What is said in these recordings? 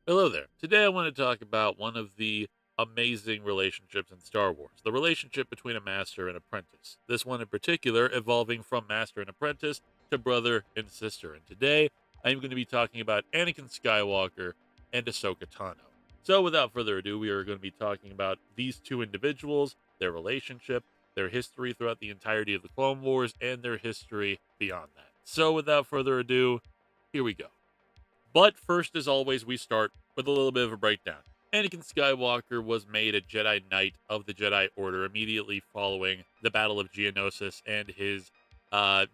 Hello there. Today I want to talk about one of the amazing relationships in Star Wars, the relationship between a master and apprentice. This one in particular evolving from master and apprentice to brother and sister. And today I'm going to be talking about Anakin Skywalker and Ahsoka Tano. So without further ado, we are going to be talking about these two individuals, their relationship, their history throughout the entirety of the Clone Wars, and their history beyond that. So without further ado, here we go. But first, as always, we start with a little bit of a breakdown. Anakin Skywalker was made a Jedi Knight of the Jedi Order immediately following the Battle of Geonosis and his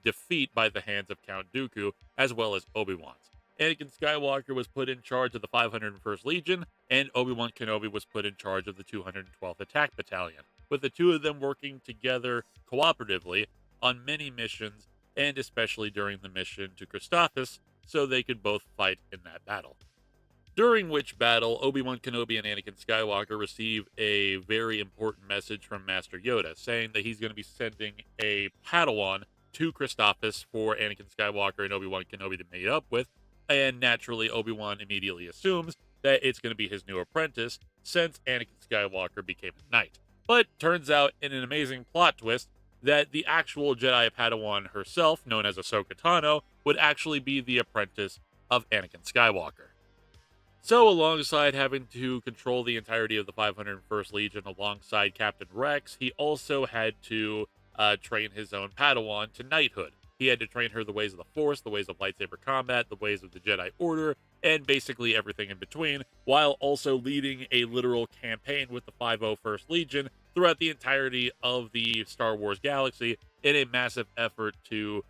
defeat by the hands of Count Dooku, as well as Obi-Wan's. Anakin Skywalker was put in charge of the 501st Legion, and Obi-Wan Kenobi was put in charge of the 212th Attack Battalion, with the two of them working together cooperatively on many missions, and especially during the mission to Christophsis, so they could both fight in that battle. During which battle, Obi-Wan Kenobi and Anakin Skywalker receive a very important message from Master Yoda, saying that he's going to be sending a Padawan to Christophsis for Anakin Skywalker and Obi-Wan Kenobi to meet up with, and naturally, Obi-Wan immediately assumes that it's going to be his new apprentice, since Anakin Skywalker became a knight. But turns out, in an amazing plot twist, that the actual Jedi Padawan herself, known as Ahsoka Tano, would actually be the apprentice of Anakin Skywalker. So, alongside having to control the entirety of the 501st Legion alongside Captain Rex, he also had to train his own Padawan to knighthood. He had to train her the ways of the Force, the ways of lightsaber combat, the ways of the Jedi Order, and basically everything in between, while also leading a literal campaign with the 501st Legion throughout the entirety of the Star Wars galaxy in a massive effort to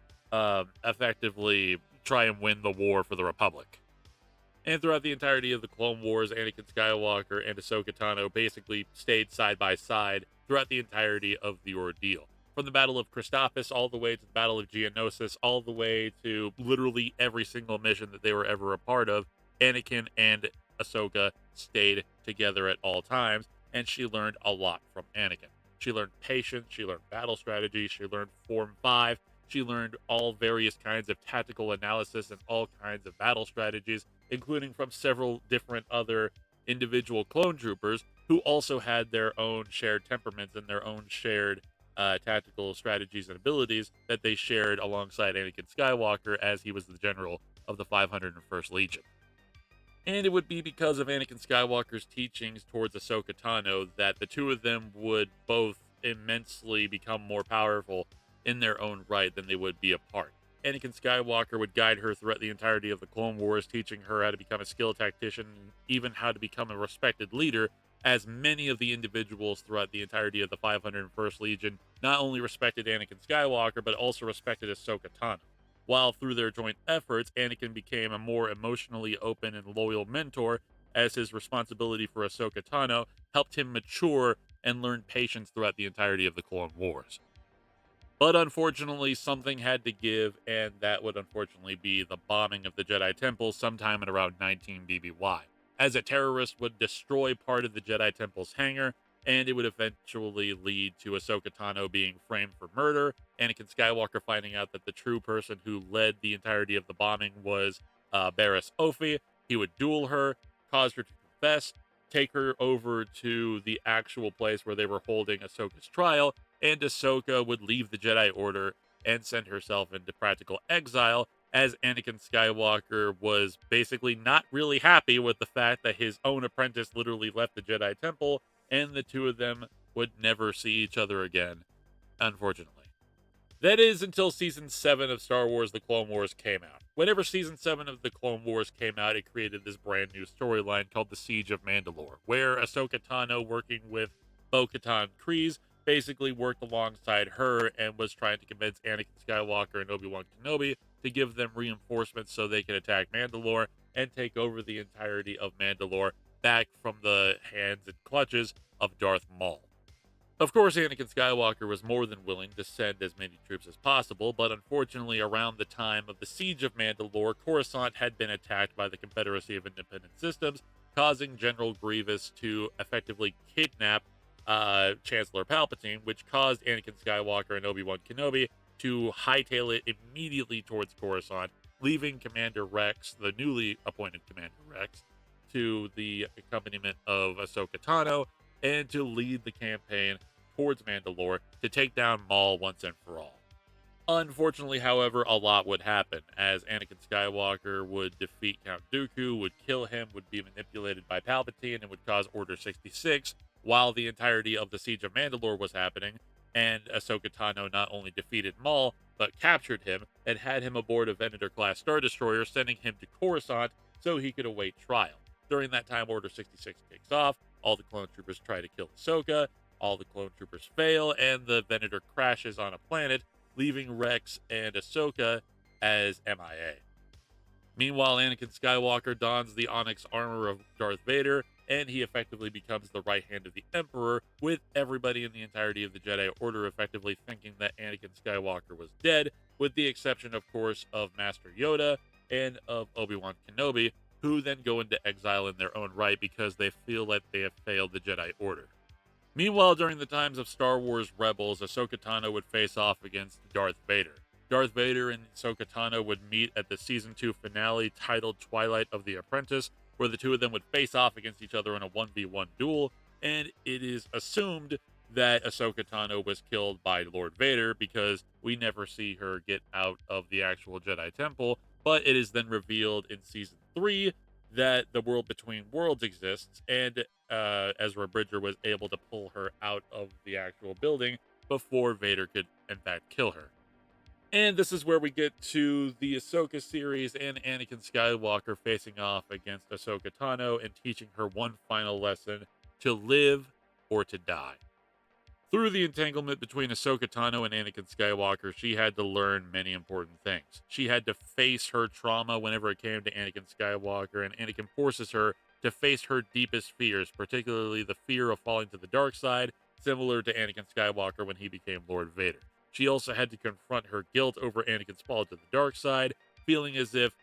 effectively try and win the war for the Republic. And throughout the entirety of the Clone Wars, Anakin Skywalker and Ahsoka Tano basically stayed side by side throughout the entirety of the ordeal. From the Battle of Christophsis all the way to the Battle of Geonosis, all the way to literally every single mission that they were ever a part of, Anakin and Ahsoka stayed together at all times, and she learned a lot from Anakin. She learned patience, she learned battle strategy, she learned Form 5, she learned all various kinds of tactical analysis and all kinds of battle strategies, including from several different other individual clone troopers who also had their own shared temperaments and their own shared tactical strategies and abilities that they shared alongside Anakin Skywalker as he was the general of the 501st Legion. And it would be because of Anakin Skywalker's teachings towards Ahsoka Tano that the two of them would both immensely become more powerful in their own right than they would be apart. Anakin Skywalker would guide her throughout the entirety of the Clone Wars, teaching her how to become a skilled tactician and even how to become a respected leader, as many of the individuals throughout the entirety of the 501st Legion not only respected Anakin Skywalker, but also respected Ahsoka Tano. While through their joint efforts, Anakin became a more emotionally open and loyal mentor, as his responsibility for Ahsoka Tano helped him mature and learn patience throughout the entirety of the Clone Wars. But unfortunately, something had to give, and that would unfortunately be the bombing of the Jedi Temple sometime in around 19 BBY, as a terrorist would destroy part of the Jedi Temple's hangar, and it would eventually lead to Ahsoka Tano being framed for murder, Anakin Skywalker finding out that the true person who led the entirety of the bombing was Barriss Offee. He would duel her, cause her to confess, take her over to the actual place where they were holding Ahsoka's trial, and Ahsoka would leave the Jedi Order and send herself into practical exile, as Anakin Skywalker was basically not really happy with the fact that his own apprentice literally left the Jedi Temple, and the two of them would never see each other again, unfortunately. That is until Season 7 of Star Wars The Clone Wars came out. Whenever Season 7 of The Clone Wars came out, it created this brand new storyline called The Siege of Mandalore, where Ahsoka Tano, working with Bo-Katan Kryze, basically worked alongside her and was trying to convince Anakin Skywalker and Obi-Wan Kenobi to give them reinforcements so they could attack Mandalore and take over the entirety of Mandalore back from the hands and clutches of Darth Maul. Of course, Anakin Skywalker was more than willing to send as many troops as possible, but unfortunately, around the time of the Siege of Mandalore, Coruscant had been attacked by the Confederacy of Independent Systems, causing General Grievous to effectively kidnap Chancellor Palpatine, which caused Anakin Skywalker and Obi-Wan Kenobi to hightail it immediately towards Coruscant, leaving Commander Rex, the newly appointed Commander Rex, to the accompaniment of Ahsoka Tano and to lead the campaign towards Mandalore to take down Maul once and for all. Unfortunately, however, a lot would happen, as Anakin Skywalker would defeat Count Dooku, would kill him, would be manipulated by Palpatine, and would cause Order 66, while the entirety of the Siege of Mandalore was happening, and Ahsoka Tano not only defeated Maul, but captured him, and had him aboard a Venator-class Star Destroyer, sending him to Coruscant so he could await trial. During that time, Order 66 kicks off, all the clone troopers try to kill Ahsoka, all the clone troopers fail, and the Venator crashes on a planet, leaving Rex and Ahsoka as MIA. Meanwhile, Anakin Skywalker dons the Onyx armor of Darth Vader, and he effectively becomes the right hand of the Emperor, with everybody in the entirety of the Jedi Order effectively thinking that Anakin Skywalker was dead, with the exception, of course, of Master Yoda and of Obi-Wan Kenobi, who then go into exile in their own right because they feel like they have failed the Jedi Order. Meanwhile, during the times of Star Wars Rebels, Ahsoka Tano would face off against Darth Vader. Darth Vader and Ahsoka Tano would meet at the Season 2 finale titled Twilight of the Apprentice, where the two of them would face off against each other in a 1v1 duel, and it is assumed that Ahsoka Tano was killed by Lord Vader because we never see her get out of the actual Jedi Temple, but it is then revealed in Season 3 that the world between worlds exists, and Ezra Bridger was able to pull her out of the actual building before Vader could, in fact, kill her. And this is where we get to the Ahsoka series and Anakin Skywalker facing off against Ahsoka Tano and teaching her one final lesson: to live or to die. Through the entanglement between Ahsoka Tano and Anakin Skywalker, she had to learn many important things. She had to face her trauma whenever it came to Anakin Skywalker, and Anakin forces her to face her deepest fears, particularly the fear of falling to the dark side, similar to Anakin Skywalker when he became Lord Vader. She also had to confront her guilt over Anakin's fall to the dark side, feeling as if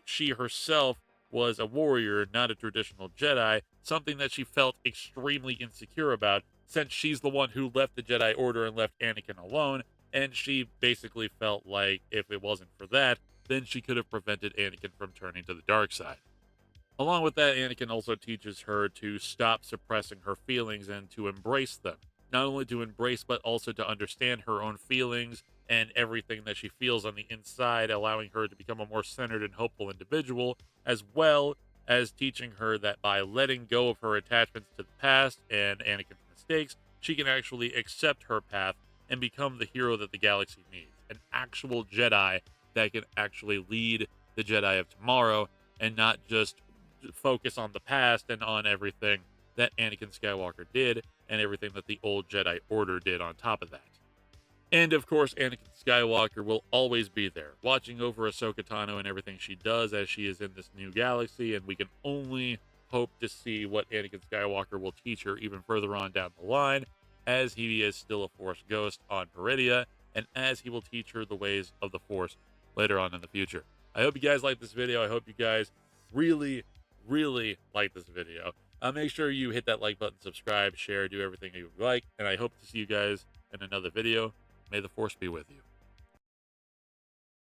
she herself was a warrior, not a traditional Jedi, something that she felt extremely insecure about, since she's the one who left the Jedi Order and left Anakin alone, and she basically felt like if it wasn't for that, then she could have prevented Anakin from turning to the dark side. Along with that, Anakin also teaches her to stop suppressing her feelings and to embrace them. Not only to embrace, but also to understand her own feelings and everything that she feels on the inside, allowing her to become a more centered and hopeful individual, as well as teaching her that by letting go of her attachments to the past and Anakin's mistakes, she can actually accept her path and become the hero that the galaxy needs. An actual Jedi that can actually lead the Jedi of tomorrow and not just focus on the past and on everything that Anakin Skywalker did and everything that the old Jedi Order did on top of that. And of course, Anakin Skywalker will always be there, watching over Ahsoka Tano and everything she does as she is in this new galaxy, and we can only hope to see what Anakin Skywalker will teach her even further on down the line, as he is still a Force ghost on Peridia, and as he will teach her the ways of the Force later on in the future. I hope you guys like this video. I hope you guys really like this video. Make sure you hit that like button, subscribe, share, do everything you would like, and I hope to see you guys in another video. May the Force be with you.